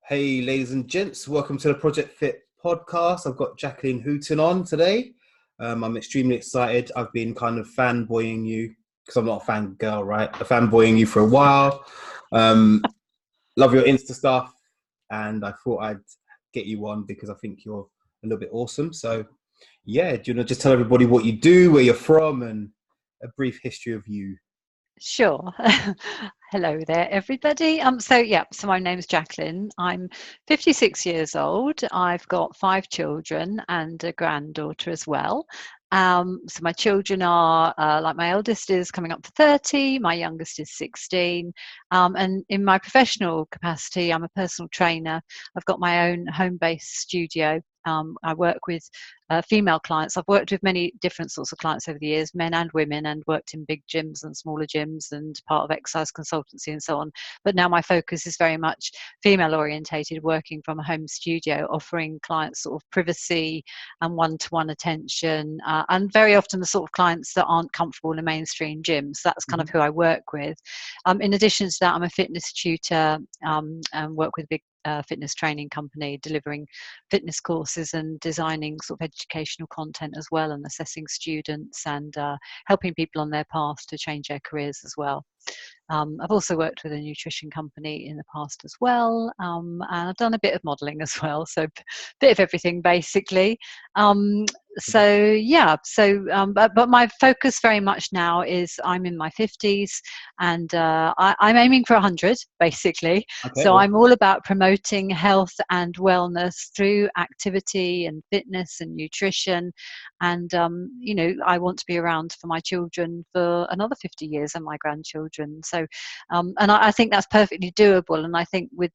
Hey, ladies and gents, welcome to the Project Fit podcast. I've got Jacqueline Hooton on today. I'm extremely excited. I've been kind of fanboying you because I'm not a fan girl, right? Fanboying you for a while. Love your Insta stuff, and I thought I'd get you on because I think you're a little bit awesome. So, yeah, do you want to just tell everybody what you do, where you're from, and a brief history of you? Sure. Hello there, everybody. So my name's Jacqueline. I'm 56 years old. I've got 5 children and a granddaughter as well. So my children are like my eldest is coming up for 30, my youngest is 16. And in my professional capacity, I'm a personal trainer. I've got my own home-based studio. I work with female clients. I've worked with many different sorts of clients over the years, men and women, and worked in big gyms and smaller gyms and part of exercise consultancy and so on. But now my focus is very much female orientated, working from a home studio, offering clients sort of privacy and one-to-one attention, and very often the sort of clients that aren't comfortable in mainstream gyms. That's kind of who I work with. In addition to that, I'm a fitness tutor and work with big fitness training company, delivering fitness courses and designing sort of educational content as well, and assessing students and helping people on their path to change their careers as well. I've also worked with a nutrition company in the past as well, and I've done a bit of modelling as well, so a bit of everything basically. But my focus very much now is I'm in my 50s, and I'm aiming for 100 basically. Okay, So I'm awesome. all about promoting health and wellness through activity and fitness and nutrition. And I want to be around for my children for another 50 years and my grandchildren. So and I think that's perfectly doable. And I think with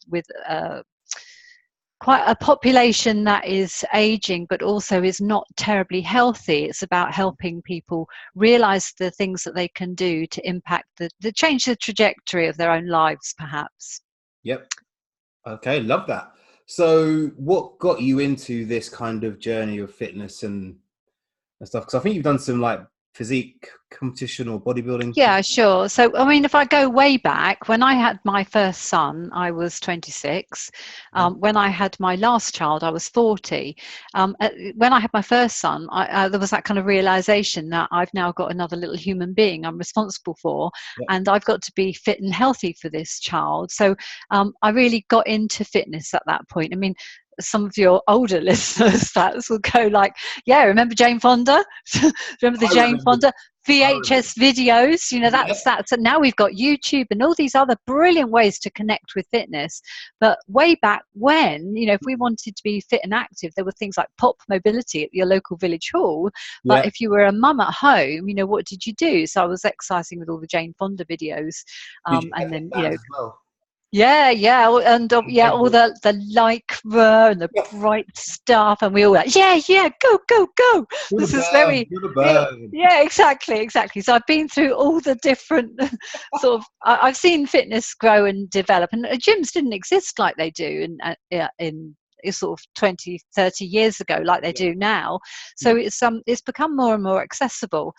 quite a population that is aging but also is not terribly healthy, it's about helping people realize the things that they can do to impact the change the trajectory of their own lives perhaps. Yep. Okay, love that. So, what got you into this kind of journey of fitness and stuff? Because I think you've done some like physique competition or bodybuilding. Yeah, sure. So, I mean, if I go way back, when I had my first son, I was 26. Yeah. When I had my last child, I was 40. When I had my first son, there was that kind of realization that I've now got another little human being I'm responsible for, Yeah. and I've got to be fit and healthy for this child. So, I really got into fitness at that point. I mean, some of your older listeners that will go like, yeah, remember Jane Fonda? Remember the I Jane remember. Fonda I remember. VHS videos? Yeah. That's and now we've got YouTube and all these other brilliant ways to connect with fitness. But way back when, if we wanted to be fit and active, there were things like pop mobility at your local village hall. But Yeah. if you were a mum at home, what did you do? So I was exercising with all the Jane Fonda videos, Did you and have then headbands as well? yeah, yeah, and yeah, all Headbands. the lycra and the Yeah. bright stuff, and we all like, yeah, yeah, go, go, go. You're the This is bird. very, You're the bird. yeah, exactly, exactly. So I've been through all the different sort of. I've seen fitness grow and develop, and gyms didn't exist like they do in sort of 20, 30 years ago, like they Yeah. do now. So Mhm. it's become more and more accessible.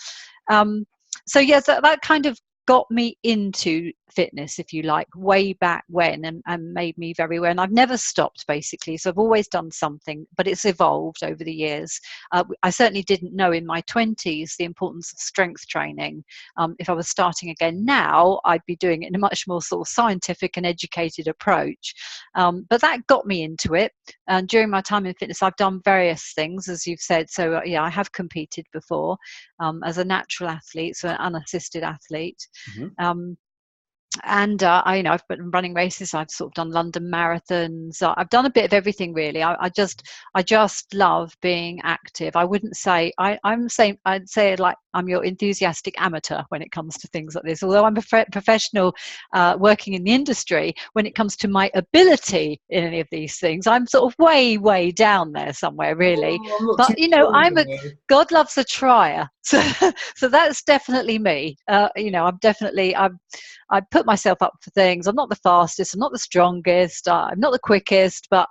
Um, so yes, that kind of got me into fitness, if you like, way back when, and made me very aware. And I've never stopped, basically. So I've always done something, but it's evolved over the years. I certainly didn't know in my 20s the importance of strength training. If I was starting again now, I'd be doing it in a much more sort of scientific and educated approach. But that got me into it. And during my time in fitness, I've done various things, as you've said. So yeah, I have competed before as a natural athlete, so an unassisted athlete. Mhm. Um, and I've been running races. I've sort of done London marathons. I've done a bit of everything really. I just love being active. I wouldn't say I'd say like I'm your enthusiastic amateur when it comes to things like this. Although I'm a professional working in the industry, when it comes to my ability in any of these things, I'm sort of way down there somewhere really. Oh, I'm not too But sure I'm a there. God loves a trier, so that's definitely me. I put myself up for things. I'm not the fastest. I'm not the strongest. I'm not the quickest. But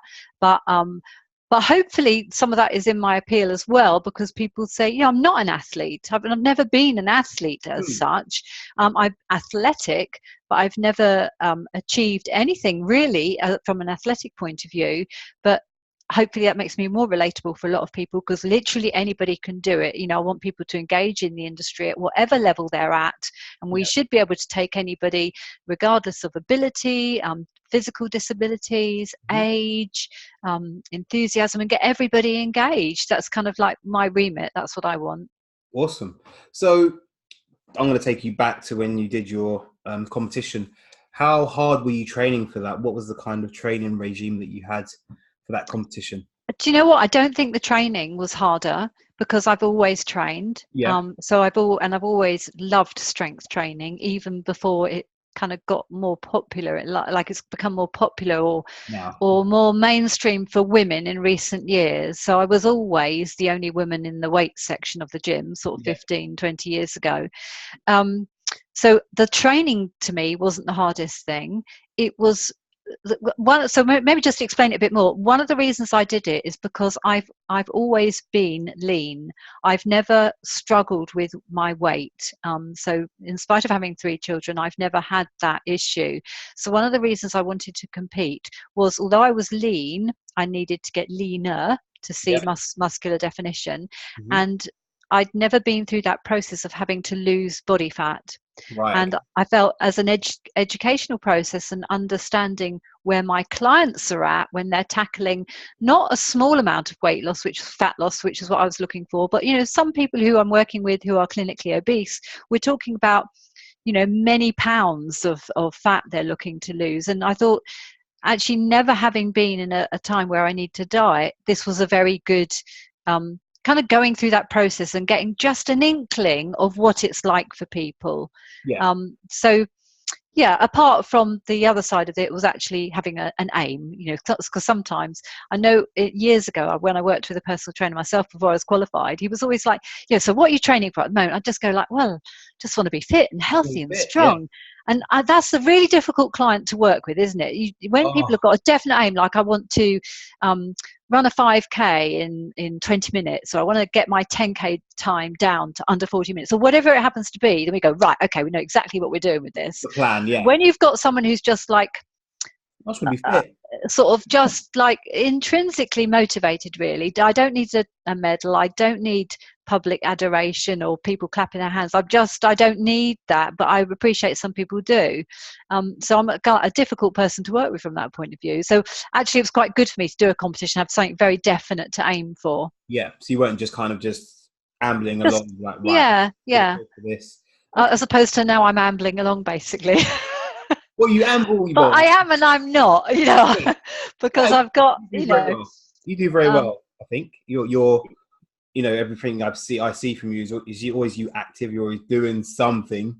But hopefully some of that is in my appeal as well, because people say, yeah, I'm not an athlete. I've never been an athlete as such. I'm athletic, but I've never achieved anything really from an athletic point of view. But hopefully that makes me more relatable for a lot of people, because literally anybody can do it. I want people to engage in the industry at whatever level they're at, and we should be able to take anybody regardless of ability, physical disabilities, age, enthusiasm, and get everybody engaged. That's kind of like my remit. That's what I want. Awesome. So I'm going to take you back to when you did your competition. How hard were you training for that? What was the kind of training regime that you had for that competition? Do you know what? I don't think the training was harder, because I've always trained. So I've always loved strength training, even before it kind of got more popular. Like it's become more popular or more mainstream for women in recent years. So I was always the only woman in the weight section of the gym, sort of 15, 20 years ago. So the training to me wasn't the hardest thing. It was so maybe just to explain it a bit more. One of the reasons I did it is because I've always been lean. I've never struggled with my weight. So in spite of having 3 children, I've never had that issue. So one of the reasons I wanted to compete was, although I was lean, I needed to get leaner to see muscular definition. And I'd never been through that process of having to lose body fat. And I felt, as an educational process and understanding where my clients are at when they're tackling not a small amount of weight loss, which is fat loss, which is what I was looking for, but some people who I'm working with who are clinically obese, we're talking about many pounds of fat they're looking to lose. And I thought, actually, never having been in a time where I need to diet, this was a very good kind of going through that process and getting just an inkling of what it's like for people. So apart from the other side of it, was actually having an aim, because sometimes I know years ago when I worked with a personal trainer myself before I was qualified, he was always like, so what are you training for at the moment? I just go like, well, just want to be fit and healthy and strong. And that's a really difficult client to work with, isn't it? When people have got a definite aim, like I want to run a 5K in 20 minutes, or I want to get my 10K time down to under 40 minutes, or whatever it happens to be, then we go, right, okay, we know exactly what we're doing with this. The plan, When you've got someone who's just like, I just want to be fit. Sort of just like intrinsically motivated, really. I don't need a medal. I don't need public adoration or people clapping their hands. I don't need that, but I appreciate some people do. So I'm a difficult person to work with from that point of view. So actually, it was quite good for me to do a competition, have something very definite to aim for. So you weren't just kind of just ambling along, like, right? For this. As opposed to now I'm ambling along, basically. Well, you amble, but I am and I'm not, because I've got, you do very well. I think you're everything I see from you is you always active. You're always doing something,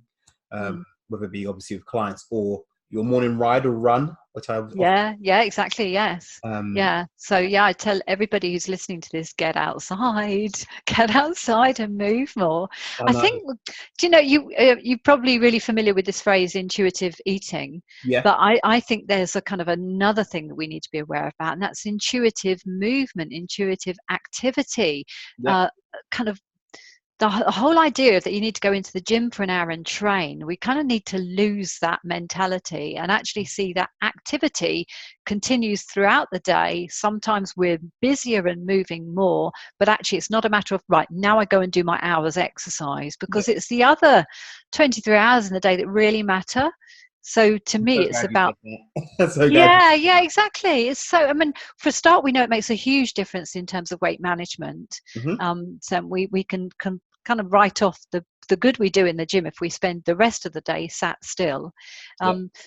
whether it be obviously with clients or your morning ride or run, which I exactly, yes. So I tell everybody who's listening to this, get outside and move more. I think, you're probably really familiar with this phrase, intuitive eating, but I think there's a kind of another thing that we need to be aware about, and that's intuitive movement, intuitive activity, kind of the whole idea that you need to go into the gym for an hour and train. We kind of need to lose that mentality and actually see that activity continues throughout the day. Sometimes we're busier and moving more, but actually it's not a matter of, right, now I go and do my hour's exercise, because it's the other 23 hours in the day that really matter. So to me, it's about exactly. It's so, for a start, we know it makes a huge difference in terms of weight management. So we can kind of write off the good we do in the gym if we spend the rest of the day sat still.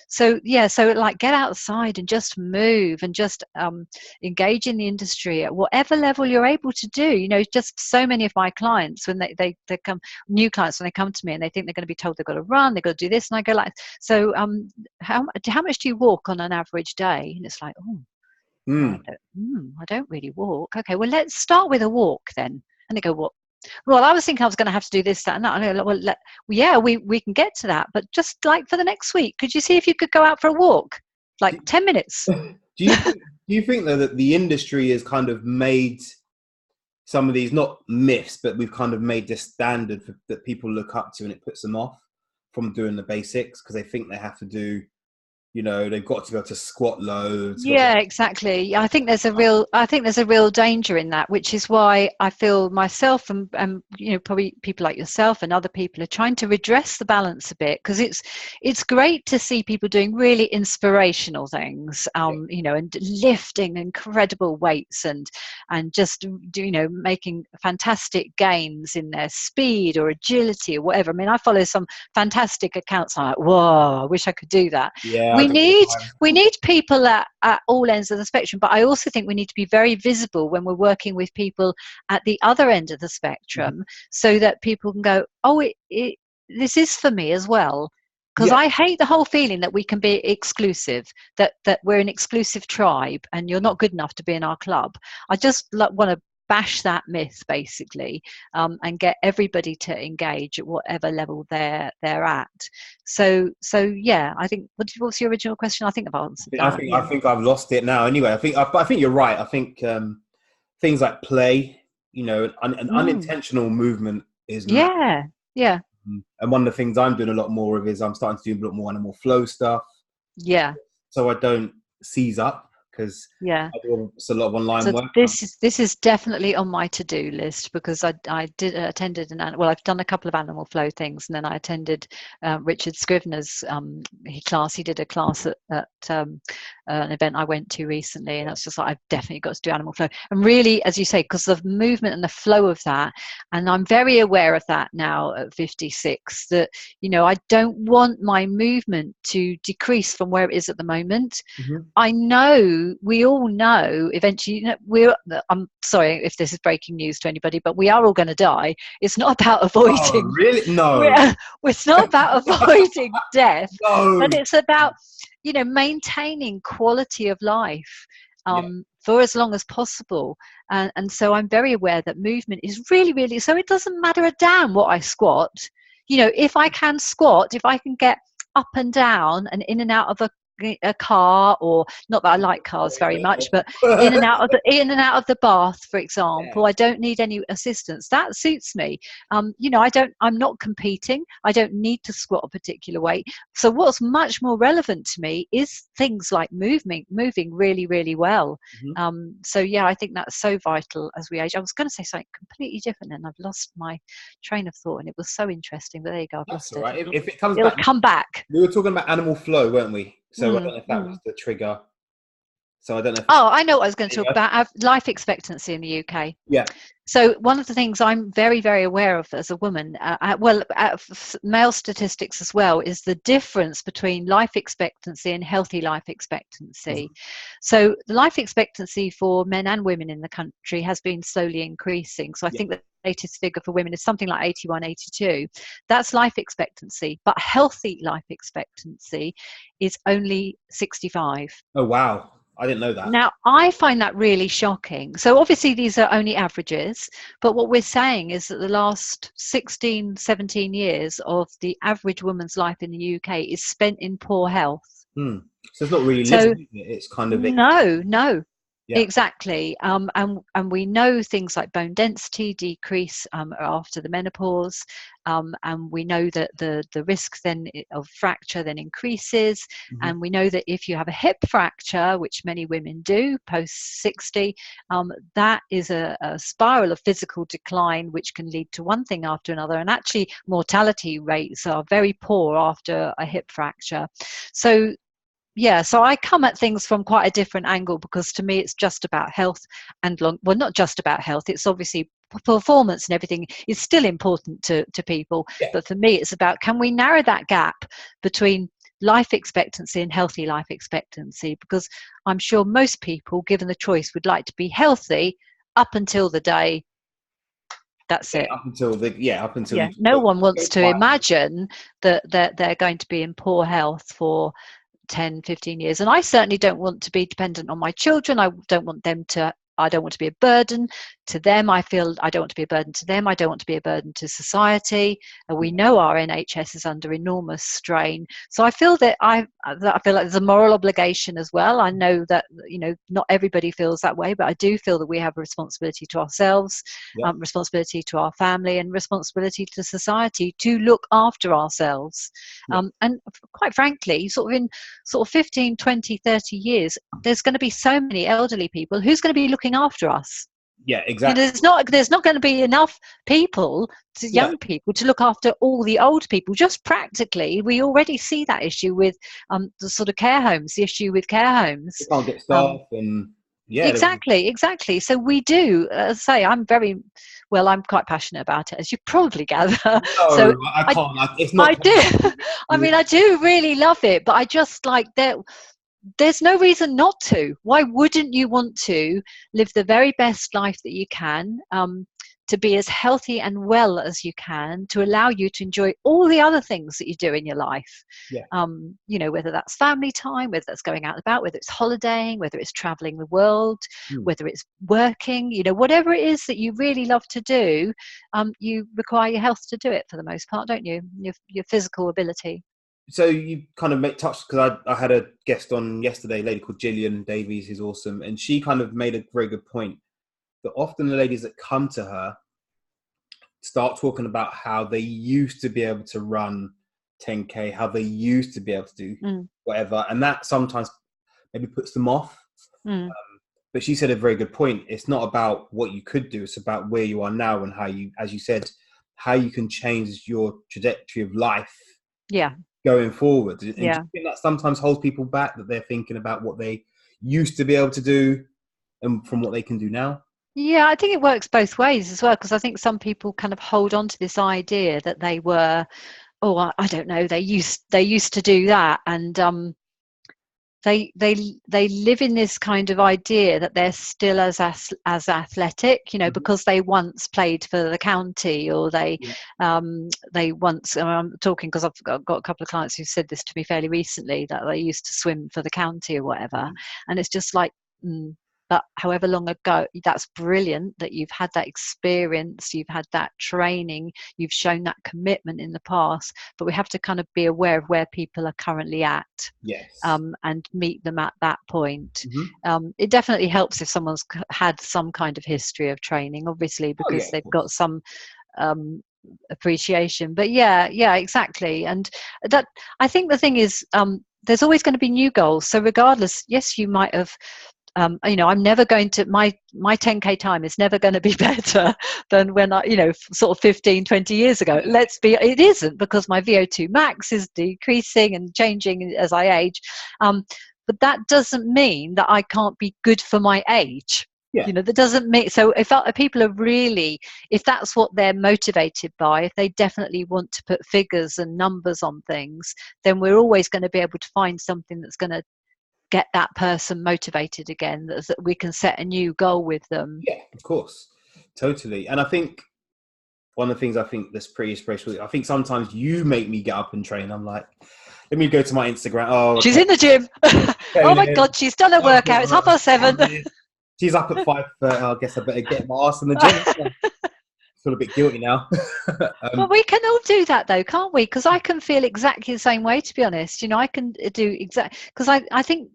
So like, get outside and just move and just engage in the industry at whatever level you're able to do. Just so many of my clients, when they come, new clients, when they come to me and they think they're going to be told they've got to run, they've got to do this, and I go like, so how much do you walk on an average day? And it's like, I don't really walk. Okay, well, let's start with a walk then. And they go, what? Well, I was thinking I was going to have to do this, that, and that. And I go, well, we can get to that, but just like for the next week, could you see if you could go out for a walk, like 10 minutes? Do you think though that the industry has kind of made some of these not myths, but we've kind of made this standard that people look up to, and it puts them off from doing the basics because they think they have to do, they've got to be able to squat loads. Yeah, exactly. I think there's a real danger in that, which is why I feel myself and probably people like yourself and other people are trying to redress the balance a bit, because it's great to see people doing really inspirational things, and lifting incredible weights and just making fantastic gains in their speed or agility or whatever. I mean, I follow some fantastic accounts. I'm like, whoa, I wish I could do that. Yeah, I we do all the need time. we need people at all ends of the spectrum, but I also think we need to be very visible when we're working with people at the other end of the spectrum, so that people can go, oh, this is for me as well. Because Yeah, I hate the whole feeling that we can be exclusive, that we're an exclusive tribe and you're not good enough to be in our club. I just want to bash that myth, basically, and get everybody to engage at whatever level they're at. So yeah, I think, what's your original question? I think I've answered I that. think I Yeah. think I've lost it now. Anyway, I think you're right. I think things like play, an Mm. unintentional movement is massive. Yeah. Yeah. And one of the things I'm doing a lot more of is I'm starting to do a lot more animal flow stuff, Yeah. so I don't seize up because Yeah. I do a lot of online So work. this is definitely on my to-do list, because I did attended I've done a couple of animal flow things, and then I attended Richard Scrivener's class. He did a class at an event I went to recently, and that's just like, I've definitely got to do animal flow. And really, as you say, because of movement and the flow of that, and I'm very aware of that now at 56, that I don't want my movement to decrease from where it is at the moment. Mm-hmm. I know, we all know eventually, I'm sorry if this is breaking news to anybody, but we are all going to die. It's not about Oh, avoiding, really? No, it's not about avoiding death, no. but it's about, maintaining quality of life Yeah. for as long as possible. And so I'm very aware that movement is really, really, so it doesn't matter a damn what I squat. If I can squat, if I can get up and down and in and out of a car, or not that I like cars very much, but in and out of the bath, for example, Yeah. I don't need any assistance. That suits me. I'm not competing. I don't need to squat a particular weight. So what's much more relevant to me is things like moving really, really well. Mm-hmm. So yeah, I think that's so vital as we age. I was going to say something completely different, and I've lost my train of thought, and it was so interesting, but there you go, I've That's lost all it. right. If it comes It'll back, come back. we were talking about animal flow, weren't we? So I don't Mm, know if that was mm. the trigger. So I don't know if Oh, I know what I was going to there you talk go. about. Life expectancy in the UK. Yeah. So one of the things I'm very, very aware of as a woman, male statistics as well, is the difference between life expectancy and healthy life expectancy. So the life expectancy for men and women in the country has been slowly increasing. So I Yeah. think the latest figure for women is something like 81, 82. That's life expectancy, but healthy life expectancy is only 65. Oh wow, I didn't know that. Now, I find that really shocking. So obviously these are only averages, but what we're saying is that the last 16, 17 years of the average woman's life in the UK is spent in poor health. So it's not really So living, is it? It's kind of no, yeah. exactly. And we know things like bone density decrease after the menopause, and we know that the risk then of fracture then increases. Mm-hmm. And we know that if you have a hip fracture, which many women do post 60, that is a spiral of physical decline, which can lead to one thing after another. And actually, mortality rates are very poor after a hip fracture. So yeah, so I come at things from quite a different angle, because to me it's just about health and well, not just about health, it's obviously performance and everything is still important to people, Yeah. but for me it's about, can we narrow that gap between life expectancy and healthy life expectancy? Because I'm sure most people, given the choice, would like to be healthy up until the day that's it. Up until Yeah, you no one wants go to quiet. imagine that they're going to be in poor health for 10, 15 years. And I certainly don't want to be dependent on my children. I don't want them to I don't want to be a burden to them. I feel I don't want to be a burden to them. I don't want to be a burden to society. And we know our NHS is under enormous strain. So I feel that I feel like there's a moral obligation as well. I know that, you know, not everybody feels that way, but I do feel that we have a responsibility to ourselves, Yeah. Responsibility to our family, and responsibility to society to look after ourselves. Yeah. And quite frankly, sort of in sort of 15, 20, 30 years, there's going to be so many elderly people. Who's going to be looking after us? Yeah, You know, exactly. there's not going to be enough people, Yeah. young people, to look after all the old people. Just practically, we already see that issue with the sort of care homes, the issue with care You homes. can't get Um, staff, and yeah, exactly. So we do, say, I'm quite passionate about it, as you probably gather. So no, I I, can't. It's not I coming out. do. I mean, I do really love it, but I just like that. There's no reason not to. Why wouldn't you want to live the very best life that you can, to be as healthy and well as you can, to allow you to enjoy all the other things that you do in your life? Yeah. You know, whether that's family time, whether that's going out and about, whether it's holidaying, whether it's traveling the world, Mm. whether it's working, you know, whatever it is that you really love to do, you require your health to do it for the most part, don't you? Your physical ability. So you kind of make touch, because I had a guest on yesterday, a lady called Gillian Davies, who's awesome, and she kind of made a very good point that often the ladies that come to her start talking about how they used to be able to run 10K, how they used to be able to do Mm, whatever, and that sometimes maybe puts them off. mm, But she said a very good point. It's not about what you could do, it's about where you are now and how you, as you said, how you can change your trajectory of life yeah, going forward. And do you yeah. think that sometimes holds people back, that they're thinking about what they used to be able to do and from what they can do now? Yeah, I think it works both ways as well, because I think some people kind of hold on to this idea that they were, oh, I don't know, they used to do that, and they live in this kind of idea that they're still as athletic, you know, Mhm. because they once played for the county, or Yeah. they once. I'm talking because I've got a couple of clients who said this to me fairly recently, that they used to swim for the county or whatever, Mhm. and it's just like. But however long ago, that's brilliant that you've had that experience, you've had that training, you've shown that commitment in the past, but we have to kind of be aware of where people are currently at, Yes. and meet them at that point. Hmm. It definitely helps if someone's had some kind of history of training, obviously, Oh yeah, because of they've got course. some um, appreciation. But yeah, exactly. And that, I think the thing is, there's always going to be new goals. So regardless, yes, you might have. You know, I'm never going to, my 10K time is never going to be better than when I, you know, sort of 15, 20 years ago. It isn't, because my VO2 max is decreasing and changing as I age. But that doesn't mean that I can't be good for my age. Yeah. You know, that doesn't mean, so if people are really, if that's what they're motivated by, if they definitely want to put figures and numbers on things, then we're always going to be able to find something that's going to get that person motivated again, that we can set a new goal with them. Yeah, of course. Totally. And I think one of the things I think that's pretty inspirational, I think sometimes you make me get up and train. I'm like, let me go to my Instagram. Oh, She's okay. in the gym. Oh my god, she's done her workout. It's 7:30. She's up at 5:30. I guess I better get my ass in the gym. I feel a bit guilty now. Well, we can all do that though, can't we? Because I can feel exactly the same way, to be honest. You know, I can do exactly, because I think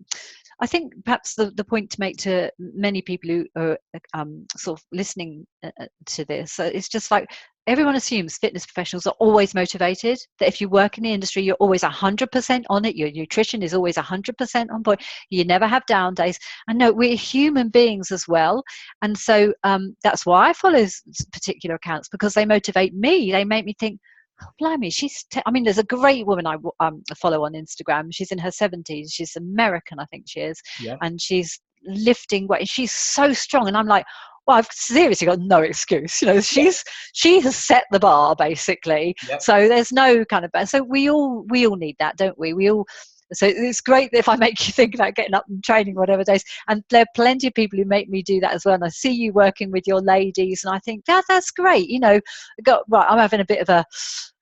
perhaps the point to make to many people who are sort of listening to this, it's just like, everyone assumes fitness professionals are always motivated, that if you work in the industry, you're always 100% on it, your nutrition is always 100% on point, you never have down days. And no, we're human beings as well. And so that's why I follow particular accounts, because they motivate me. They make me think, oh, blimey, I mean, there's a great woman I follow on Instagram. She's in her 70s. She's American, I think she is. Yeah. And she's lifting weight. She's so strong. And I'm like, well, I've seriously got no excuse. You know, she has set the bar, basically. Yep. So there's no kind of, so we all need that, don't we? So it's great that if I make you think about getting up and training whatever days, and there are plenty of people who make me do that as well. And I see you working with your ladies, and I think that's great. You know, right, I'm having a bit of a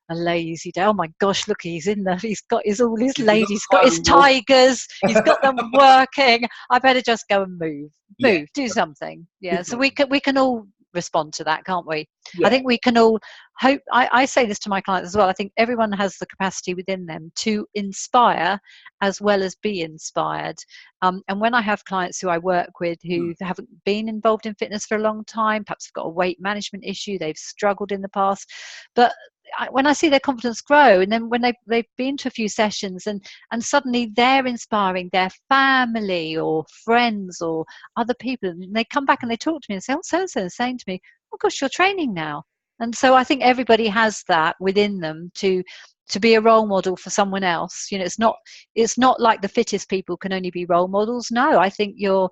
a lazy day. Oh my gosh, look, he's in there. He's got all his He's not ladies, he's got his climbing wall. tigers, he's got them working. I better just go and Yeah, do something. Yeah. good So point. we can all respond to that, can't we? I Yeah. think we can all hope. I say this to my clients as well. I think everyone has the capacity within them to inspire as well as be inspired. And when I have clients who I work with who Mm. haven't been involved in fitness for a long time, perhaps have got a weight management issue, they've struggled in the past, but when I see their confidence grow, and then when they've been to a few sessions, and suddenly they're inspiring their family or friends or other people, and they come back and they talk to me and say, "Oh, so and so is saying to me, oh gosh, you're training now." And so I think everybody has that within them to be a role model for someone else. It's not like the fittest people can only be role models. No, I think you're.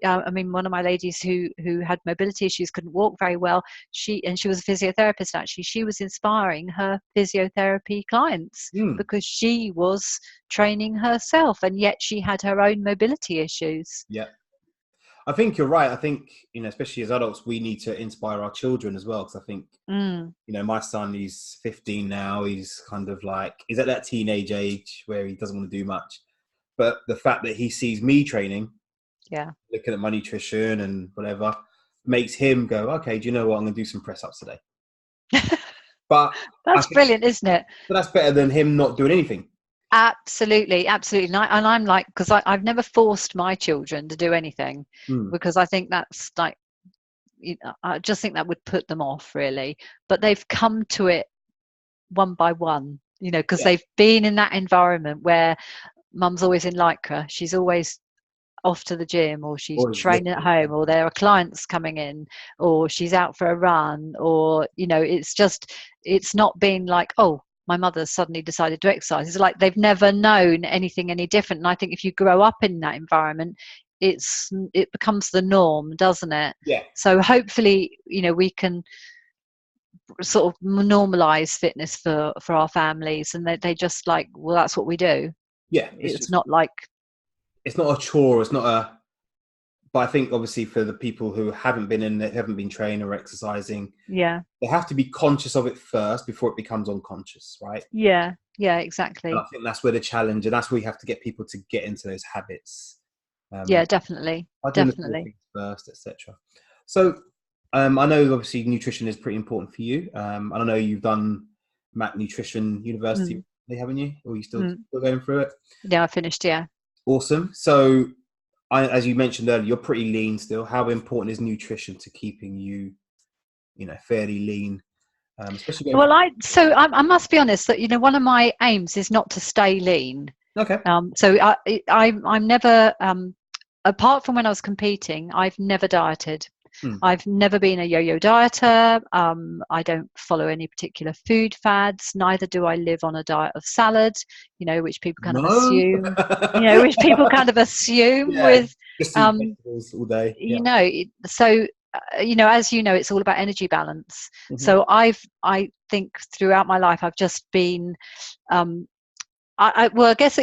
I mean, one of my ladies who had mobility issues, couldn't walk very well. She was a physiotherapist. Actually, she was inspiring her physiotherapy clients Mm. because she was training herself, and yet she had her own mobility issues. Yeah. I think you're right. I think, especially as adults, we need to inspire our children as well. Because I think, Mm, my son, he's 15 now. He's kind of like, he's at that teenage age where he doesn't want to do much. But the fact that he sees me training, yeah. looking at my nutrition and whatever, makes him go, okay, do you know what? I'm going to do some press ups today. But I That's think brilliant, isn't it? that's better than him not doing anything. Absolutely, absolutely. And I'm like, because I've never forced my children to do anything, Mm. because I think that's like, I just think that would put them off really. But they've come to it one by one, because Yeah. they've been in that environment where mum's always in lycra, she's always off to the gym, or she's Always training at lifting. home, or there are clients coming in, or she's out for a run, or it's not been like, oh, my mother suddenly decided to exercise. It's like they've never known anything any different. And I think if you grow up in that environment, it becomes the norm, doesn't it? Yeah. So hopefully, we can sort of normalize fitness for our families, and they just like, well, that's what we do. Yeah. It's not like, It's not a chore. It's not a, but I think obviously for the people who haven't been in it, haven't been trained or exercising, yeah, they have to be conscious of it first before it becomes unconscious, right? yeah, And I exactly. think that's where the challenge, and that's where you have to get people to get into those habits. Yeah, definitely, By doing the small definitely. things first, etc. So, I know obviously nutrition is pretty important for you. And I know you've done Mac Nutrition University, Mm, haven't you? Or are you mm. still going through it? Yeah, I finished. Yeah. Awesome. So, as you mentioned earlier, you're pretty lean still. How important is nutrition to keeping you, fairly lean, especially going? Well, I must be honest that one of my aims is not to stay lean. Okay. So I'm never, apart from when I was competing, I've never dieted. Hmm. I've never been a yo-yo dieter. I don't follow any particular food fads. Neither do I live on a diet of salad, which people kind of No. assume, which people kind of assume Yeah. with, Just eat um, vegetables all day. Yeah. so, as it's all about energy balance. Hmm. So I think throughout my life, I've just been, um, well, I guess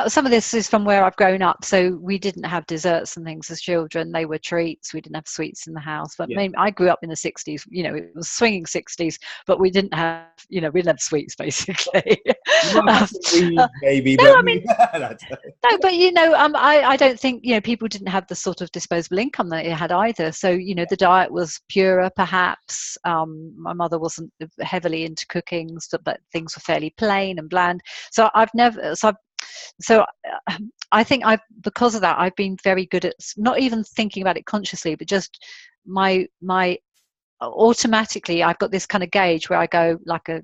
some of this is from where I've grown up. So we didn't have desserts and things as children. They were treats. We didn't have sweets in the house. But Yeah. maybe I grew up in the 60s, it was swinging 60s, but we didn't have, we didn't have sweets basically. You might have um, some weed, maybe, no, but I mean, no, but I don't think people didn't have the sort of disposable income that it had either. So the diet was purer, perhaps. My mother wasn't heavily into cooking, but things were fairly plain and bland. So I've never, so I think because of that, I've been very good at not even thinking about it consciously, but just my automatically I've got this kind of gauge where I go like a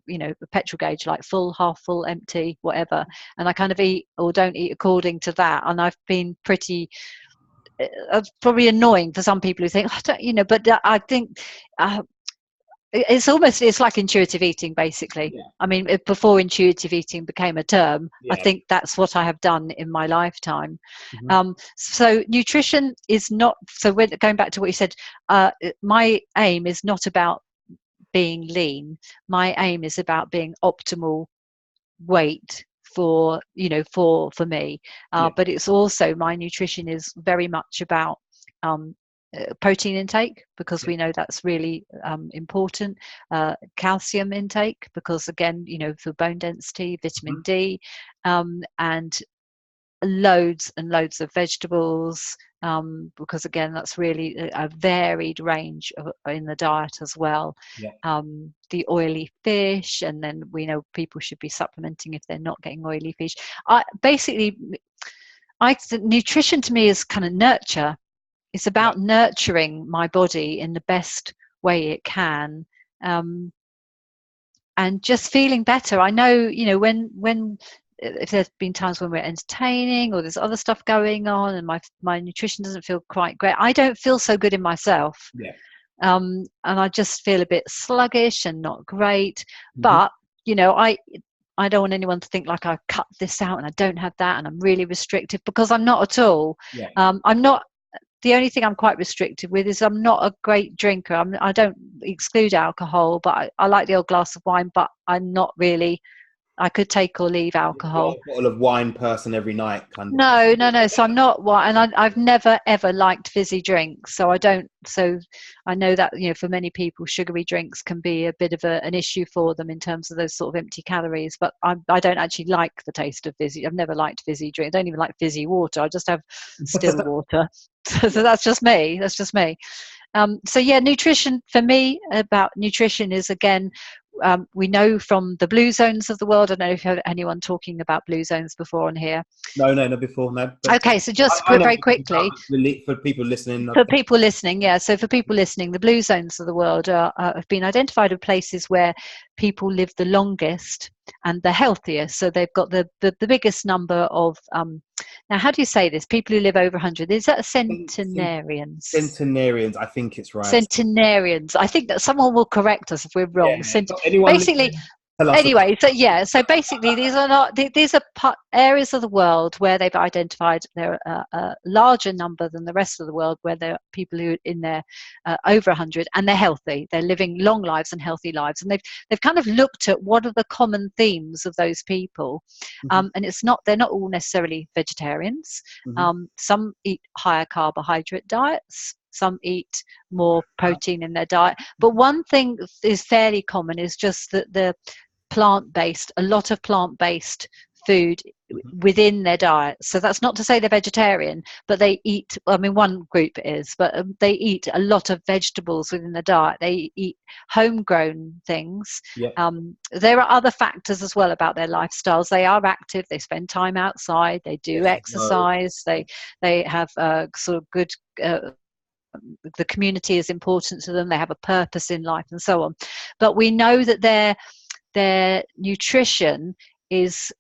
petrol gauge, like full, half full, empty, whatever, and I kind of eat or don't eat according to that. And I've been pretty probably annoying for some people who think, I don't, but I think it's like intuitive eating basically. Yeah. I mean, before intuitive eating became a term, I Yeah. think that's what I have done in my lifetime. Mhm. So nutrition is not, so we're going back to what you said, my aim is not about being lean. My aim is about being optimal weight for me. Yeah. But it's also, my nutrition is very much about protein intake, because we know that's really important. Calcium intake, because again, for bone density, vitamin D, and loads and loads of vegetables, because again, that's really a varied range in the diet as well. The oily fish, and then we know people should be supplementing if they're not getting oily fish. Nutrition to me is kind of nurture. It's about nurturing my body in the best way it can, and just feeling better. I know, when if there's been times when we're entertaining or there's other stuff going on and my nutrition doesn't feel quite great, I don't feel so good in myself. And I just feel a bit sluggish and not great. But I don't want anyone to think like I cut this out and I don't have that and I'm really restrictive, because I'm not at all. I'm not. The only thing I'm quite restricted with is I'm not a great drinker. I don't exclude alcohol, but I like the old glass of wine, but I'm not really. I could take or leave alcohol. A bottle of wine person every night, kind of. No. So I'm not wine, and I've never ever liked fizzy drinks. So I don't. So I know that for many people, sugary drinks can be a bit of an issue for them in terms of those sort of empty calories. But I don't actually like the taste of fizzy. I've never liked fizzy drink. I don't even like fizzy water. I just have still water. So that's just me. So nutrition for me, about nutrition is, again, we know from the blue zones of the world. I don't know if you heard anyone talking about blue zones before on here. No, before, no. Okay, so just very quickly. For people listening. So for people listening, the blue zones of the world have been identified as places where people live the longest and the healthiest. So they've got the biggest number of, now how do you say this? People who live over 100. Is that centenarians? Centenarians, I think it's right. Centenarians. I think that someone will correct us if we're wrong. Basically, anyway, so basically, these are areas of the world where they've identified there are a larger number than the rest of the world, where there are people who are in their over 100 and they're healthy, they're living long lives and healthy lives, and they've kind of looked at what are the common themes of those people, and they're not all necessarily vegetarians. Some eat higher carbohydrate diets. Some eat more protein in their diet. But one thing is fairly common is just that a lot of plant-based food within their diet. So that's not to say they're vegetarian, but they eat, one group is, but they eat a lot of vegetables within the diet. They eat homegrown things. There are other factors as well about their lifestyles. They are active, they spend time outside, they do exercise, they have sort of good the community is important to them, they have a purpose in life and so on. But we know that their nutrition is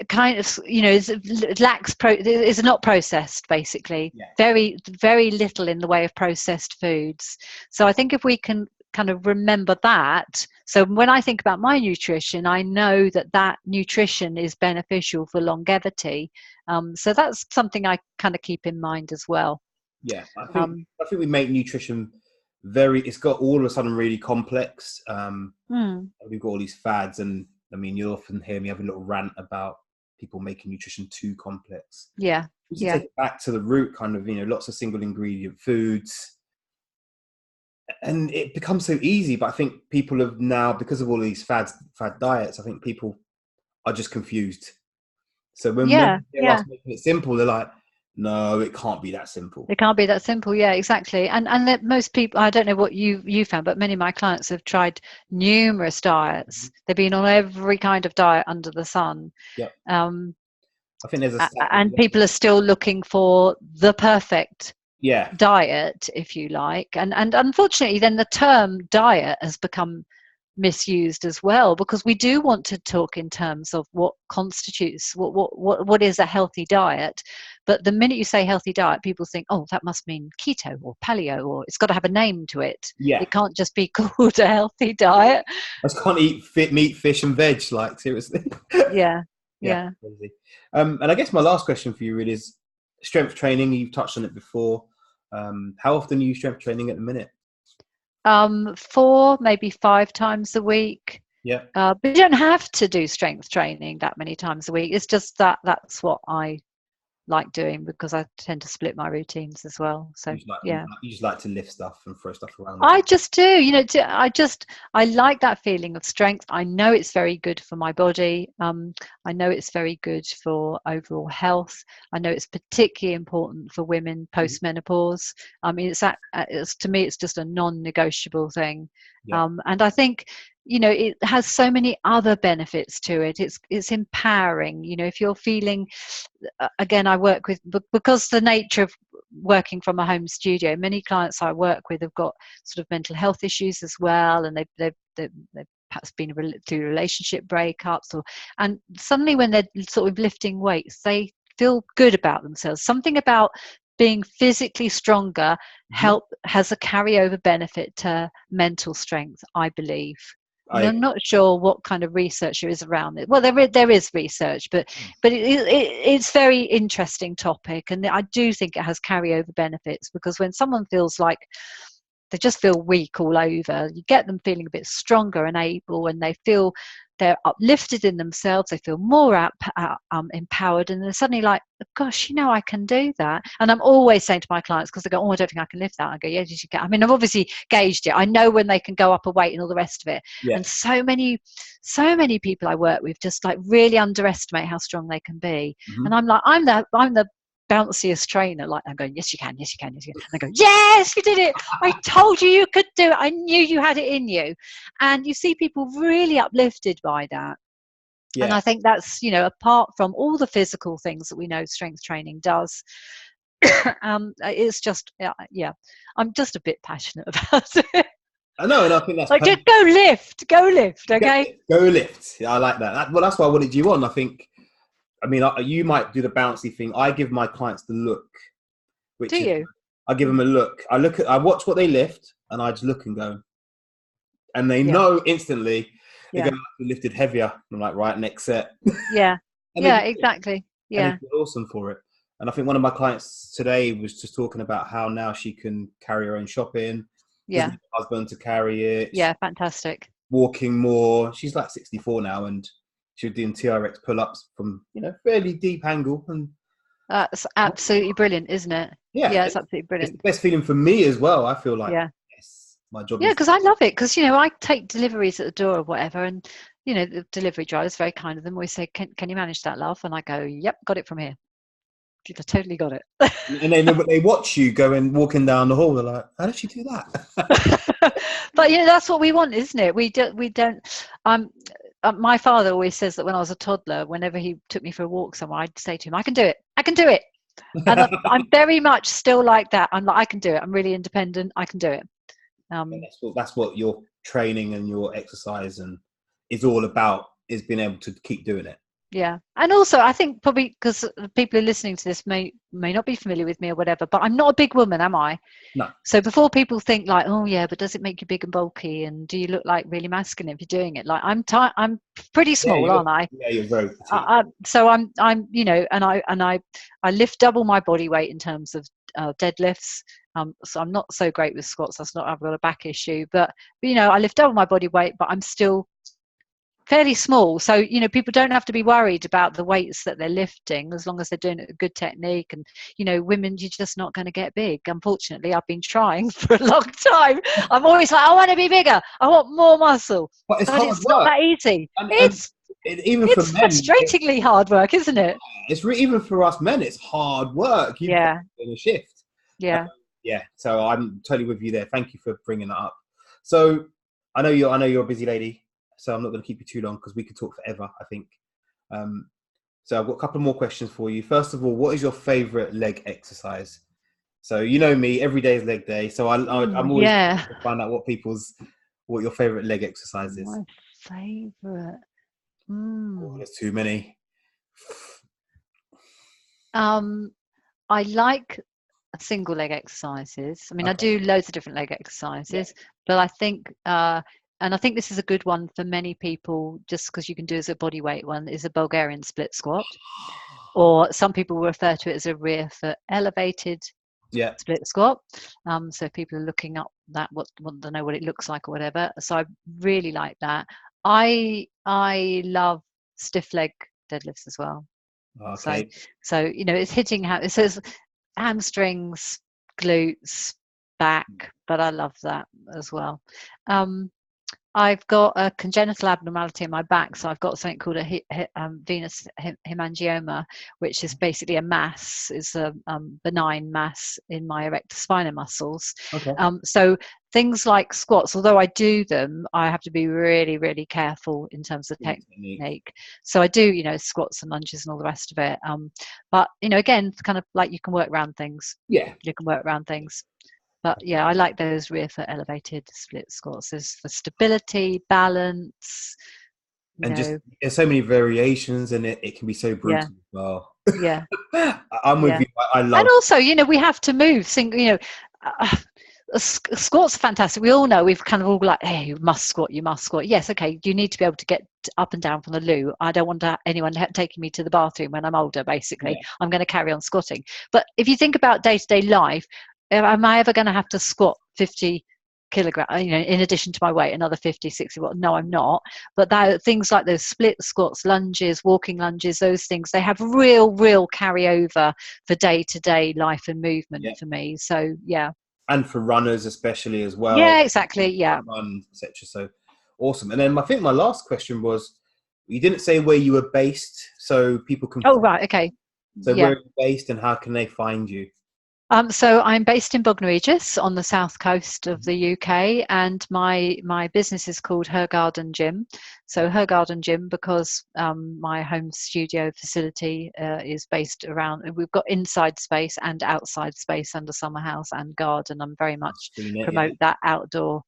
kind of is not processed, basically. Very, very little in the way of processed foods. So I think if we can kind of remember that, so when I think about my nutrition, I know that nutrition is beneficial for longevity. So that's something I kind of keep in mind as well. I think we make nutrition it's got all of a sudden really complex. We've got all these fads, and you often hear me have a little rant about people making nutrition too complex. We should take it back to the root, kind of, lots of single ingredient foods, and it becomes so easy. But I think people have now, because of all these fad diets, I think people are just confused. So when they're making it simple, they're like, no, it can't be that simple. It can't be that simple. Yeah, exactly. And that most people, I don't know what you found, but many of my clients have tried numerous diets. They've been on every kind of diet under the sun. I think there's and people are still looking for the perfect diet, if you like. And unfortunately, then the term diet has become misused as well, because we do want to talk in terms of what constitutes what is a healthy diet. But the minute you say healthy diet, people think, oh, that must mean keto or paleo, or it's got to have a name to it. It can't just be called a healthy diet. I just can't eat meat, fish and veg, like, seriously. Yeah. And I guess my last question for you really is strength training. You've touched on it before. How often are you strength training at the minute? 4, maybe 5 times a week. But you don't have to do strength training that many times a week. It's just that's what I like doing, because I tend to split my routines as well. So yeah. You just like to lift stuff and throw stuff around. I just do, I like that feeling of strength. I know it's very good for my body. I know it's very good for overall health. I know it's particularly important for women post-menopause. I mean, to me, it's just a non-negotiable thing. Yeah. And I think, it has so many other benefits to it. It's empowering. If you're feeling, again, I work with, because the nature of working from a home studio, many clients I work with have got sort of mental health issues as well, and they've perhaps been through relationship breakups, and suddenly when they're sort of lifting weights, they feel good about themselves. Something about being physically stronger has a carryover benefit to mental strength, I believe. I'm not sure what kind of research there is around it. Well, there is research, but it's very interesting topic, and I do think it has carryover benefits, because when someone feels like they just feel weak all over, you get them feeling a bit stronger and able, and they feel they're uplifted in themselves, they feel more empowered, and they're suddenly like, gosh, I can do that. And I'm always saying to my clients, because they go, oh, I don't think I can lift that. I go, yeah, you can. I mean, I've obviously gauged it. I know when they can go up a weight and all the rest of it. Yeah. And so many people I work with just like really underestimate how strong they can be. And I'm like, I'm the bounciest trainer. Like, I'm going, yes you can, yes you can, yes you can. And I go, yes, you did it. I told you could do it. I knew you had it in you. And you see people really uplifted by that. Yeah. And I think that's, apart from all the physical things that we know strength training does, it's just, yeah, I'm just a bit passionate about it. I know, and I think that's like, just go lift, okay? Go lift. I like that. Well, that's why I wanted you on. I think, you might do the bouncy thing. I give my clients the look. Do you? I give them a look. I watch what they lift, and I just look and go, and they know instantly. They go, lifted heavier. I'm like, right, next set. Yeah. Yeah, exactly. Yeah. And they're awesome for it. And I think one of my clients today was just talking about how now she can carry her own shopping. Yeah. Doesn't need her husband to carry it. Yeah, fantastic. Walking more. She's like 64 now, and she's doing TRX pull-ups from fairly deep angle. And that's absolutely brilliant, isn't it? Yeah, it's absolutely brilliant. It's the best feeling for me as well. I feel like my job. Yeah, because I love it. Because I take deliveries at the door or whatever, and the delivery driver is very kind of them. Always say, "Can you manage that, love?" And I go, "Yep, got it from here. I totally got it." And they watch you going walking down the hall. They're like, "How did she do that?" But that's what we want, isn't it? We don't. My father always says that when I was a toddler, whenever he took me for a walk somewhere, I'd say to him, "I can do it. I can do it." And I'm very much still like that. I'm like, I can do it. I'm really independent. I can do it. That's what your training and your exercise and is all about, is being able to keep doing it. Yeah. And also I think probably because people who are listening to this may not be familiar with me or whatever, but I'm not a big woman, am I? No. So before people think like, oh yeah, but does it make you big and bulky, and do you look like really masculine if you're doing it? Like I'm pretty small, aren't I? Yeah, you're very petite. So I'm and I lift double my body weight in terms of deadlifts. So I'm not so great with squats. I've got a back issue, but I lift double my body weight, but I'm still fairly small. So people don't have to be worried about the weights that they're lifting, as long as they're doing it with good technique. And women, you're just not going to get big. Unfortunately, I've been trying for a long time. I'm always like, I want to be bigger, I want more muscle, but it's not that easy. It's frustratingly hard work, isn't it? It's even for us men, it's hard work. In a shift. Yeah. So I'm totally with you there. Thank you for bringing that up. So I know you're a busy lady, so I'm not going to keep you too long, because we could talk forever, I think. So I've got a couple more questions for you. First of all, what is your favorite leg exercise? So me, every day is leg day. So I'm always trying to find out what your favorite leg exercise is. My favorite. Oh, there's too many. I like single leg exercises. I mean, I do loads of different leg exercises, but I think and I think this is a good one for many people, just because you can do as a body weight one, is a Bulgarian split squat, or some people refer to it as a rear foot elevated split squat. So if people are looking up that, want to know what it looks like or whatever. So I really like that. I love stiff leg deadlifts as well. So, Okay. it's hitting it says hamstrings, glutes, back, but I love that as well. I've got a congenital abnormality in my back, so I've got something called a venous hemangioma, which is basically a mass, is a benign mass in my erector spinae muscles. Okay. So things like squats, although I do them, I have to be really, really careful in terms of technique. So I do, squats and lunges and all the rest of it. But again, kind of like you can work around things. Yeah. You can work around things. But yeah, I like those rear foot elevated split squats. There's for stability, balance, And just there's so many variations, and it can be so brutal as well. yeah, I'm with yeah. you. I And love. also, we have to move. Squats are fantastic. We all know, we've kind of all like, hey, you must squat, you must squat. Yes, okay, you need to be able to get up and down from the loo. I don't want anyone taking me to the bathroom when I'm older, basically. Yeah. I'm going to carry on squatting. But if you think about day-to-day life, am I ever going to have to squat 50 kilograms, in addition to my weight, another 50, 60? Well, no, I'm not. But things like those split squats, lunges, walking lunges, those things, they have real carryover for day-to-day life and movement for me. So, yeah. And for runners especially as well. Yeah, exactly. Yeah. Run, etc. So awesome. And then I think my last question was, you didn't say where you were based, so people can. Oh, right. Okay. So Yeah. where are you based, and how can they find you? So I'm based in Bognor Regis on the south coast of the UK, and my business is called Her Garden Gym. So Her Garden Gym, because my home studio facility is based around. We've got inside space and outside space under summer house and garden. I'm very much promote that outdoor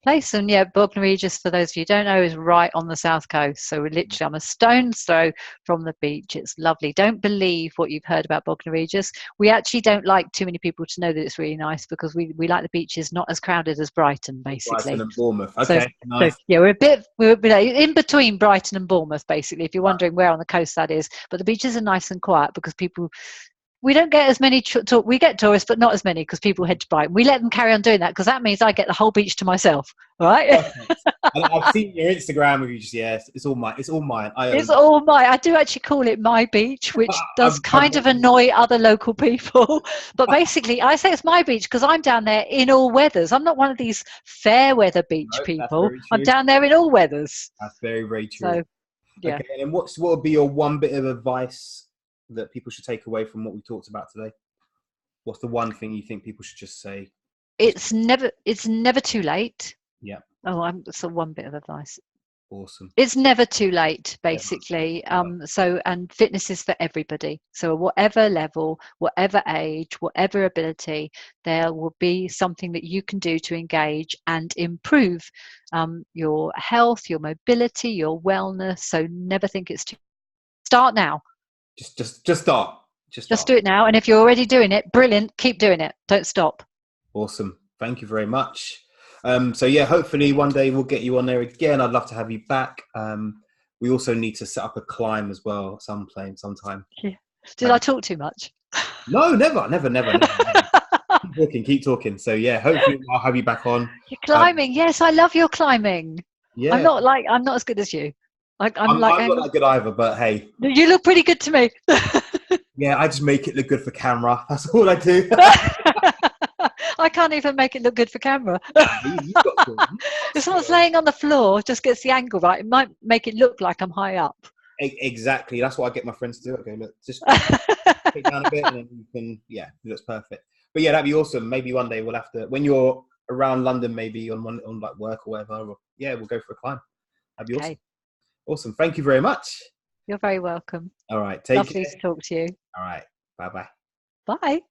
place. And yeah, Bognor Regis, for those of you who don't know, is right on the south coast. So we're literally, I'm a stone's throw from the beach. It's lovely. Don't believe what you've heard about Bognor Regis. We actually don't like too many people to know that it's really nice, because we like the beaches not as crowded as Brighton, basically. Brighton and Bournemouth. So, Okay, nice. so yeah, we're in between Brighton and Bournemouth, basically, if you're wondering where on the coast that is. But the beaches are nice and quiet, because we don't get as many we get tourists, but not as many, because people head to Brighton. We let them carry on doing that, because that means I get the whole beach to myself, right? And I've seen your Instagram where you just, it's all mine. It's all mine. It's all mine. I do actually call it my beach, which does kind of annoy other local people. But basically, I say it's my beach because I'm down there in all weathers. I'm not one of these fair weather beach people. I'm down there in all weathers. That's very, very true. So, yeah. Okay, and what would be your one bit of advice that people should take away from what we talked about today? What's the one thing you think people should just say? It's never too late. Yeah. Oh, so one bit of advice. Awesome. It's never too late, basically. And fitness is for everybody. So whatever level, whatever age, whatever ability, there will be something that you can do to engage and improve your health, your mobility, your wellness. So never think it's too. Start now. Just start. Just do it now. And if you're already doing it, brilliant. Keep doing it. Don't stop. Awesome. Thank you very much. So yeah, hopefully one day we'll get you on there again. I'd love to have you back. We also need to set up a climb as well sometime. Yeah. Did I talk too much? No, never. Keep talking. So yeah, hopefully I'll have you back on. You're climbing. Yes, I love your climbing. Yeah. I'm not as good as you. I'm not that good either, but hey. You look pretty good to me. Yeah, I just make it look good for camera. That's all I do. I can't even make it look good for camera. You've got to. If someone's laying on the floor, just gets the angle right, it might make it look like I'm high up. Exactly. That's what I get my friends to do. Okay, look, just take down a bit, and then you can. Yeah, it looks perfect. But yeah, that'd be awesome. Maybe one day we'll have to, when you're around London, maybe on like work or whatever. Or, yeah, we'll go for a climb. That'd be awesome. Awesome. Thank you very much. You're very welcome. All right. Take care. Lovely to talk to you. All right. Bye-bye. Bye.